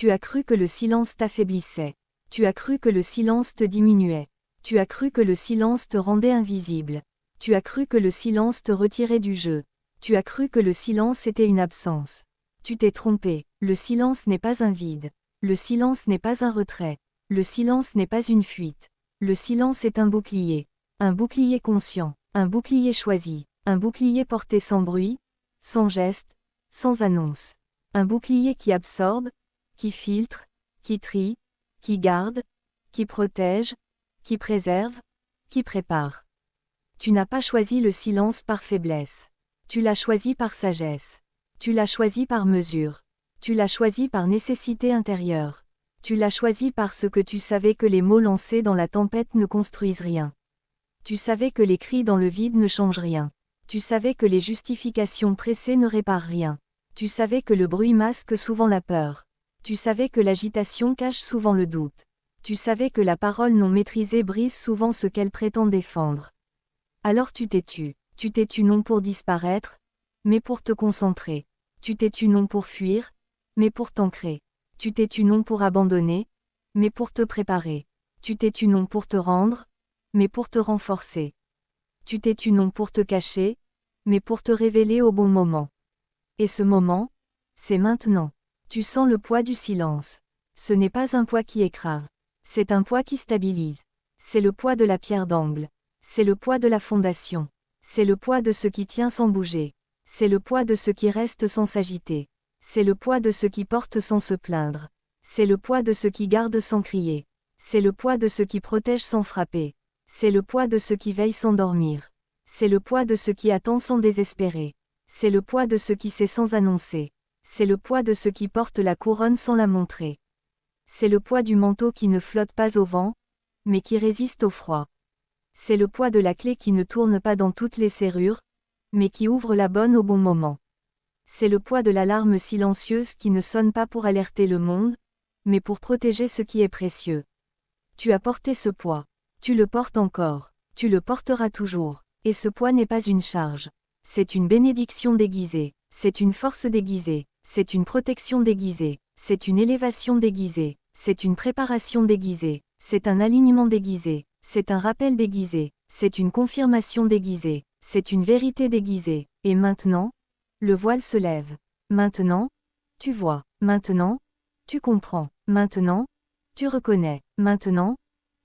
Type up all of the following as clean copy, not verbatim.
Tu as cru que le silence t'affaiblissait. Tu as cru que le silence te diminuait. Tu as cru que le silence te rendait invisible. Tu as cru que le silence te retirait du jeu. Tu as cru que le silence était une absence. Tu t'es trompé, le silence n'est pas un vide. Le silence n'est pas un retrait. Le silence n'est pas une fuite. Le silence est un bouclier conscient, un bouclier choisi, un bouclier porté sans bruit, sans geste, sans annonce. Un bouclier qui absorbe, qui filtre, qui trie, qui garde, qui protège, qui préserve, qui prépare. Tu n'as pas choisi le silence par faiblesse. Tu l'as choisi par sagesse. Tu l'as choisi par mesure. Tu l'as choisi par nécessité intérieure. Tu l'as choisi parce que tu savais que les mots lancés dans la tempête ne construisent rien. Tu savais que les cris dans le vide ne changent rien. Tu savais que les justifications pressées ne réparent rien. Tu savais que le bruit masque souvent la peur. Tu savais que l'agitation cache souvent le doute. Tu savais que la parole non maîtrisée brise souvent ce qu'elle prétend défendre. Alors tu t'es tu. Tu t'es tu non pour disparaître, mais pour te concentrer. Tu t'es tu non pour fuir, mais pour t'ancrer. Tu t'es tu non pour abandonner, mais pour te préparer. Tu t'es tu non pour te rendre, mais pour te renforcer. Tu t'es tu non pour te cacher, mais pour te révéler au bon moment. Et ce moment, c'est maintenant. Tu sens le poids du silence. Ce n'est pas un poids qui écrase. C'est un poids qui stabilise. C'est le poids de la pierre d'angle. C'est le poids de la fondation. C'est le poids de ce qui tient sans bouger. C'est le poids de ce qui reste sans s'agiter. C'est le poids de ce qui porte sans se plaindre. C'est le poids de ce qui garde sans crier. C'est le poids de ce qui protège sans frapper. C'est le poids de ce qui veille sans dormir. C'est le poids de ce qui attend sans désespérer. C'est le poids de ce qui sait sans annoncer. C'est le poids de ce qui porte la couronne sans la montrer. C'est le poids du manteau qui ne flotte pas au vent, mais qui résiste au froid. C'est le poids de la clé qui ne tourne pas dans toutes les serrures, mais qui ouvre la bonne au bon moment. C'est le poids de l'alarme silencieuse qui ne sonne pas pour alerter le monde, mais pour protéger ce qui est précieux. Tu as porté ce poids. Tu le portes encore. Tu le porteras toujours. Et ce poids n'est pas une charge. C'est une bénédiction déguisée. C'est une force déguisée. C'est une protection déguisée. C'est une élévation déguisée. C'est une préparation déguisée. C'est un alignement déguisé. C'est un rappel déguisé. C'est une confirmation déguisée. C'est une vérité déguisée. Et maintenant, le voile se lève. Maintenant, tu vois. Maintenant, tu comprends. Maintenant, tu reconnais. Maintenant,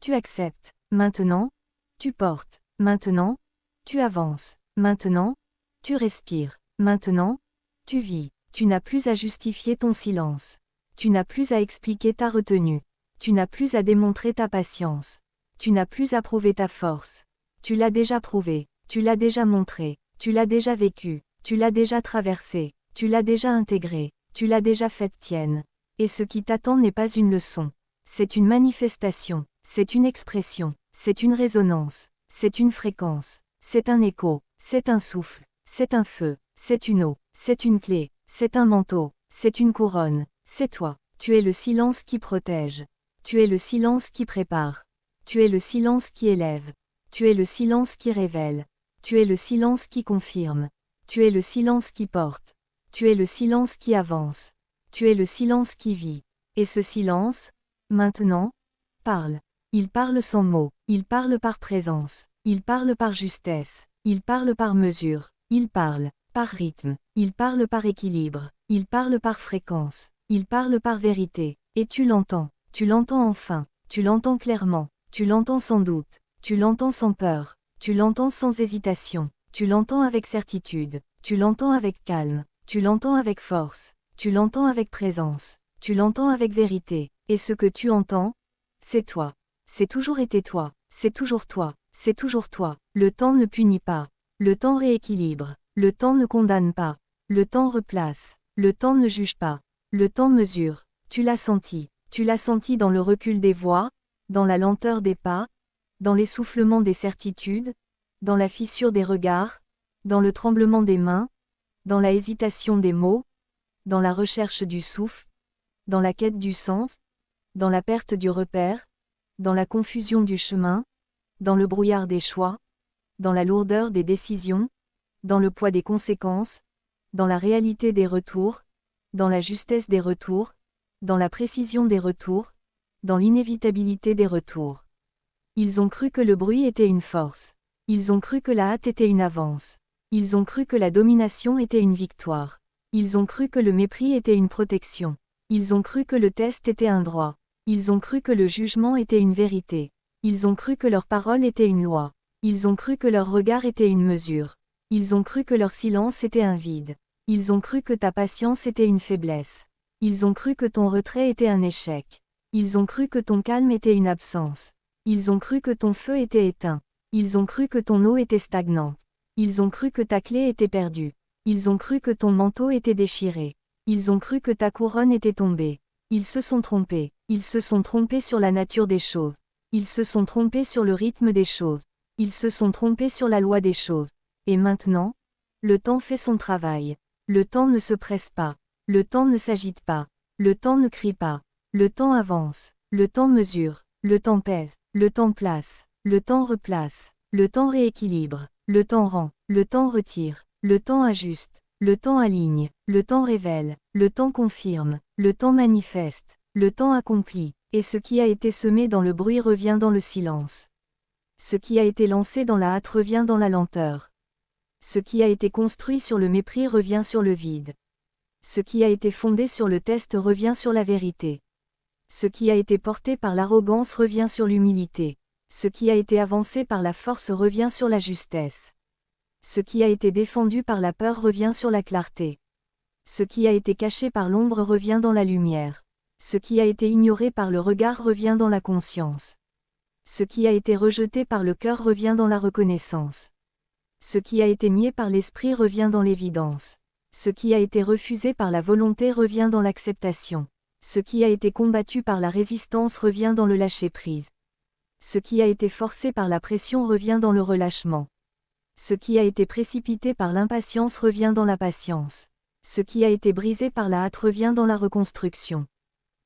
tu acceptes. Maintenant, tu portes. Maintenant, tu avances. Maintenant, tu respires. Maintenant, tu vis. Tu n'as plus à justifier ton silence. Tu n'as plus à expliquer ta retenue. Tu n'as plus à démontrer ta patience. Tu n'as plus à prouver ta force. Tu l'as déjà prouvé. Tu l'as déjà montré. Tu l'as déjà vécu. Tu l'as déjà traversé. Tu l'as déjà intégré. Tu l'as déjà faite tienne. Et ce qui t'attend n'est pas une leçon. C'est une manifestation. C'est une expression. C'est une résonance. C'est une fréquence. C'est un écho. C'est un souffle. C'est un feu. C'est une eau. C'est une clé. C'est un manteau. C'est une couronne. C'est toi. Tu es le silence qui protège. Tu es le silence qui prépare. Tu es le silence qui élève. Tu es le silence qui révèle. Tu es le silence qui confirme. Tu es le silence qui porte. Tu es le silence qui avance. Tu es le silence qui vit. Et ce silence, maintenant, parle. Il parle sans mots. Il parle par présence. Il parle par justesse. Il parle par mesure. Il parle par rythme. Il parle par équilibre. Il parle par fréquence. Il parle par vérité. Et tu l'entends. Tu l'entends enfin. Tu l'entends clairement. Tu l'entends sans doute. Tu l'entends sans peur. Tu l'entends sans hésitation. Tu l'entends avec certitude. Tu l'entends avec calme. Tu l'entends avec force. Tu l'entends avec présence. Tu l'entends avec vérité. Et ce que tu entends, c'est toi. C'est toujours été toi. C'est toujours toi. C'est toujours toi. Le temps ne punit pas. Le temps rééquilibre. Le temps ne condamne pas. Le temps replace. Le temps ne juge pas. Le temps mesure. Tu l'as senti. Tu l'as senti dans le recul des voix, dans la lenteur des pas, dans l'essoufflement des certitudes, dans la fissure des regards, dans le tremblement des mains, dans la hésitation des mots, dans la recherche du souffle, dans la quête du sens, dans la perte du repère, dans la confusion du chemin, dans le brouillard des choix, dans la lourdeur des décisions, dans le poids des conséquences, dans la réalité des retours, dans la justesse des retours, dans la précision des retours, dans l'inévitabilité des retours. Ils ont cru que le bruit était une force. Ils ont cru que la hâte était une avance. Ils ont cru que la domination était une victoire. Ils ont cru que le mépris était une protection. Ils ont cru que le test était un droit. Ils ont cru que le jugement était une vérité. Ils ont cru que leur parole était une loi. Ils ont cru que leur regard était une mesure. Ils ont cru que leur silence était un vide. Ils ont cru que ta patience était une faiblesse. Ils ont cru que ton retrait était un échec. Ils ont cru que ton calme était une absence. Ils ont cru que ton feu était éteint. Ils ont cru que ton eau était stagnante. Ils ont cru que ta clé était perdue. Ils ont cru que ton manteau était déchiré. Ils ont cru que ta couronne était tombée. Ils se sont trompés. Ils se sont trompés sur la nature des chauves. Ils se sont trompés sur le rythme des chauves. Ils se sont trompés sur la loi des chauves. Et maintenant, le temps fait son travail. Le temps ne se presse pas. Le temps ne s'agite pas. Le temps ne crie pas. Le temps avance. Le temps mesure. Le temps pèse. Le temps place. Le temps replace. Le temps rééquilibre. Le temps rend. Le temps retire. Le temps ajuste. Le temps aligne. Le temps révèle. Le temps confirme. Le temps manifeste. Le temps accomplit. Et ce qui a été semé dans le bruit revient dans le silence. Ce qui a été lancé dans la hâte revient dans la lenteur. Ce qui a été construit sur le mépris revient sur le vide. Ce qui a été fondé sur le test revient sur la vérité. Ce qui a été porté par l'arrogance revient sur l'humilité. Ce qui a été avancé par la force revient sur la justesse. Ce qui a été défendu par la peur revient sur la clarté. Ce qui a été caché par l'ombre revient dans la lumière. Ce qui a été ignoré par le regard revient dans la conscience. Ce qui a été rejeté par le cœur revient dans la reconnaissance. Ce qui a été nié par l'esprit revient dans l'évidence. Ce qui a été refusé par la volonté revient dans l'acceptation. Ce qui a été combattu par la résistance revient dans le lâcher-prise. Ce qui a été forcé par la pression revient dans le relâchement. Ce qui a été précipité par l'impatience revient dans la patience. Ce qui a été brisé par la hâte revient dans la reconstruction.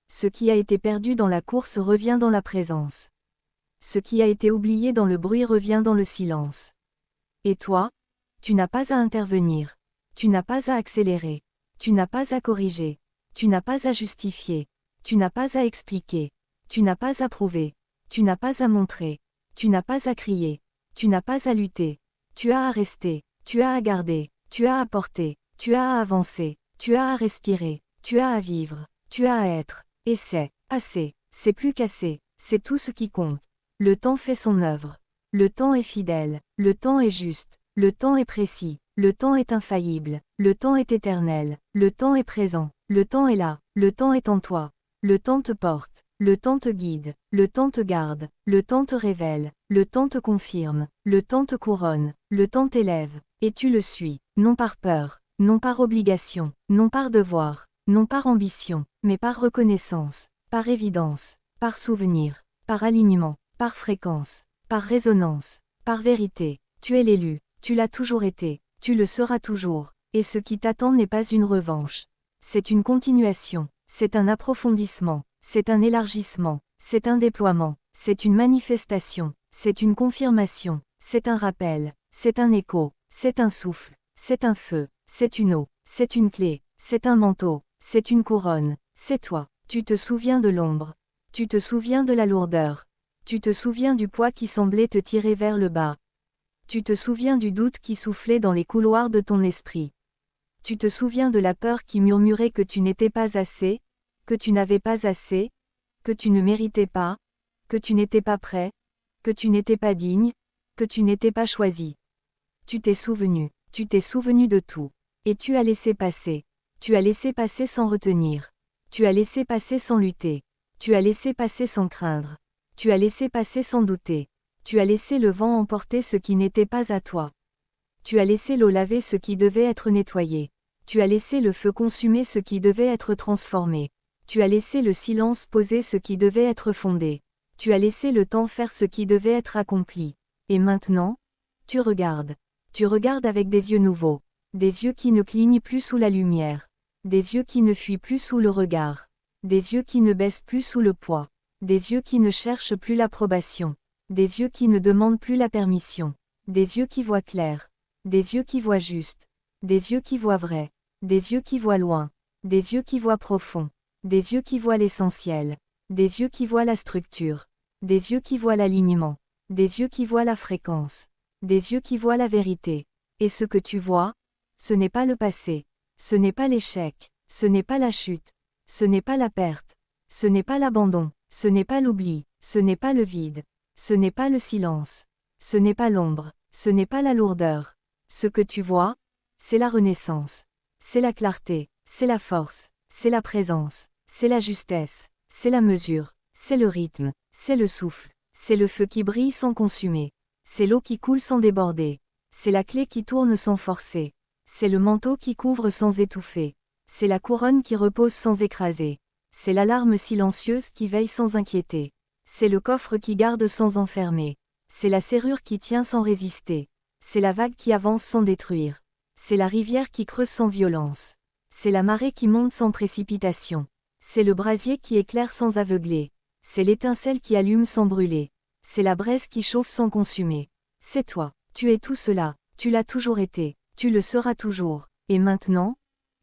Ce qui a été perdu dans la course revient dans la présence. Ce qui a été oublié dans le bruit revient dans le silence. Et toi, tu n'as pas à intervenir. Tu n'as pas à accélérer. Tu n'as pas à corriger. Tu n'as pas à justifier. Tu n'as pas à expliquer. Tu n'as pas à prouver. Tu n'as pas à montrer. Tu n'as pas à crier. Tu n'as pas à lutter. Tu as à rester. Tu as à garder. Tu as à porter. Tu as à avancer. Tu as à respirer. Tu as à vivre. Tu as à être. Et c'est assez. C'est plus qu'assez. C'est tout ce qui compte. Le temps fait son œuvre. Le temps est fidèle. Le temps est juste. Le temps est précis. Le temps est infaillible. Le temps est éternel. Le temps est présent. Le temps est là. Le temps est en toi. Le temps te porte. Le temps te guide. Le temps te garde. Le temps te révèle. Le temps te confirme. Le temps te couronne. Le temps t'élève. Et tu le suis. Non par peur. Non par obligation. Non par devoir. Non par ambition. Mais par reconnaissance. Par évidence. Par souvenir. Par alignement. Par fréquence. Par résonance. Par vérité. Tu es l'élu. Tu l'as toujours été. Tu le seras toujours. Et ce qui t'attend n'est pas une revanche. C'est une continuation. C'est un approfondissement. C'est un élargissement. C'est un déploiement. C'est une manifestation. C'est une confirmation. C'est un rappel. C'est un écho. C'est un souffle. C'est un feu. C'est une eau. C'est une clé. C'est un manteau. C'est une couronne. C'est toi. Tu te souviens de l'ombre. Tu te souviens de la lourdeur. Tu te souviens du poids qui semblait te tirer vers le bas. Tu te souviens du doute qui soufflait dans les couloirs de ton esprit. Tu te souviens de la peur qui murmurait que tu n'étais pas assez, que tu n'avais pas assez, que tu ne méritais pas, que tu n'étais pas prêt, que tu n'étais pas digne, que tu n'étais pas choisi. Tu t'es souvenu de tout. Et tu as laissé passer. Tu as laissé passer sans retenir. Tu as laissé passer sans lutter. Tu as laissé passer sans craindre. Tu as laissé passer sans douter. Tu as laissé le vent emporter ce qui n'était pas à toi. Tu as laissé l'eau laver ce qui devait être nettoyé. Tu as laissé le feu consumer ce qui devait être transformé. Tu as laissé le silence poser ce qui devait être fondé. Tu as laissé le temps faire ce qui devait être accompli. Et maintenant, tu regardes. Tu regardes avec des yeux nouveaux. Des yeux qui ne clignent plus sous la lumière. Des yeux qui ne fuient plus sous le regard. Des yeux qui ne baissent plus sous le poids. Des yeux qui ne cherchent plus l'approbation. Des yeux qui ne demandent plus la permission. Des yeux qui voient clair. Des yeux qui voient juste. Des yeux qui voient vrai. Des yeux qui voient loin. Des yeux qui voient profond. Des yeux qui voient l'essentiel. Des yeux qui voient la structure. Des yeux qui voient l'alignement. Des yeux qui voient la fréquence. Des yeux qui voient la vérité. Et ce que tu vois, ce n'est pas le passé. Ce n'est pas l'échec. Ce n'est pas la chute. Ce n'est pas la perte. Ce n'est pas l'abandon. Ce n'est pas l'oubli. Ce n'est pas le vide. Ce n'est pas le silence. Ce n'est pas l'ombre. Ce n'est pas la lourdeur. Ce que tu vois, c'est la renaissance. C'est la clarté. C'est la force. C'est la présence. C'est la justesse. C'est la mesure. C'est le rythme. C'est le souffle. C'est le feu qui brille sans consumer. C'est l'eau qui coule sans déborder. C'est la clé qui tourne sans forcer. C'est le manteau qui couvre sans étouffer. C'est la couronne qui repose sans écraser. C'est l'alarme silencieuse qui veille sans inquiéter. C'est le coffre qui garde sans enfermer. C'est la serrure qui tient sans résister. C'est la vague qui avance sans détruire. C'est la rivière qui creuse sans violence. C'est la marée qui monte sans précipitation. C'est le brasier qui éclaire sans aveugler. C'est l'étincelle qui allume sans brûler. C'est la braise qui chauffe sans consumer. C'est toi. Tu es tout cela. Tu l'as toujours été. Tu le seras toujours. Et maintenant,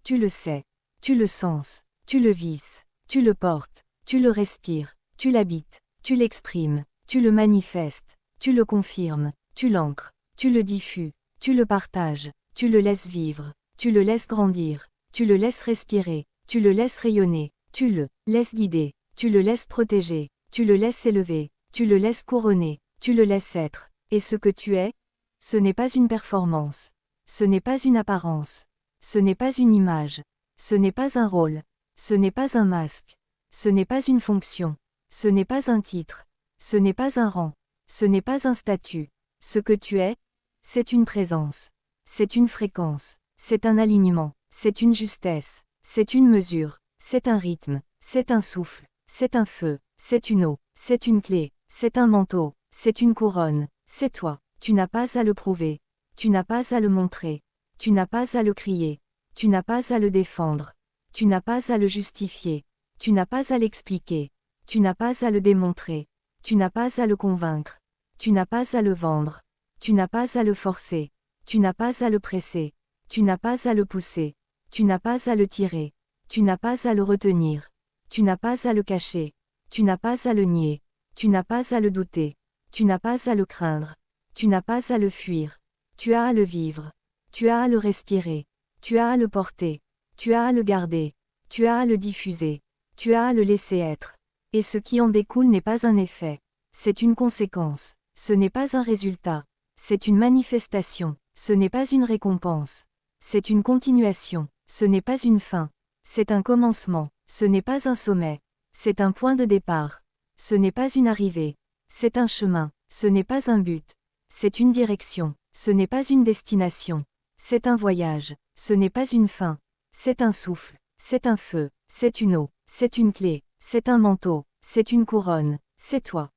tu le sais. Tu le sens. Tu le vis. Tu le portes. Tu le respires. Tu l'habites. Tu l'exprimes. Tu le manifestes. Tu le confirmes. Tu l'ancres. Tu le diffuses. Tu le partages. Tu le laisses vivre. Tu le laisses grandir. Tu le laisses respirer. Tu le laisses rayonner. Tu le laisses guider. Tu le laisses protéger. Tu le laisses élever. Tu le laisses couronner. Tu le laisses être. Et ce que tu es, ce n'est pas une performance. Ce n'est pas une apparence. Ce n'est pas une image. Ce n'est pas un rôle. Ce n'est pas un masque. Ce n'est pas une fonction. Ce n'est pas un titre. Ce n'est pas un rang. Ce n'est pas un statut. Ce que tu es, c'est une présence. C'est une fréquence. C'est un alignement. C'est une justesse. C'est une mesure. C'est un rythme. C'est un souffle. C'est un feu. C'est une eau. C'est une clé. C'est un manteau. C'est une couronne. C'est toi. Tu n'as pas à le prouver. Tu n'as pas à le montrer. Tu n'as pas à le crier. Tu n'as pas à le défendre. Tu n'as pas à le justifier. Tu n'as pas à l'expliquer. Tu n'as pas à le démontrer. Tu n'as pas à le convaincre. Tu n'as pas à le vendre. Tu n'as pas à le forcer. Tu n'as pas à le presser. Tu n'as pas à le pousser. Tu n'as pas à le tirer. Tu n'as pas à le retenir. Tu n'as pas à le cacher. Tu n'as pas à le nier. Tu n'as pas à le douter. Tu n'as pas à le craindre. Tu n'as pas à le fuir. Tu as à le vivre. Tu as à le respirer. Tu as à le porter. Tu as à le garder. Tu as à le diffuser. Tu as à le laisser être. Et ce qui en découle n'est pas un effet. C'est une conséquence. Ce n'est pas un résultat. C'est une manifestation. Ce n'est pas une récompense. C'est une continuation. Ce n'est pas une fin. C'est un commencement. Ce n'est pas un sommet. C'est un point de départ. Ce n'est pas une arrivée. C'est un chemin. Ce n'est pas un but. C'est une direction. Ce n'est pas une destination. C'est un voyage. Ce n'est pas une fin. C'est un souffle. C'est un feu. C'est une eau. C'est une clé. C'est un manteau. C'est une couronne. C'est toi.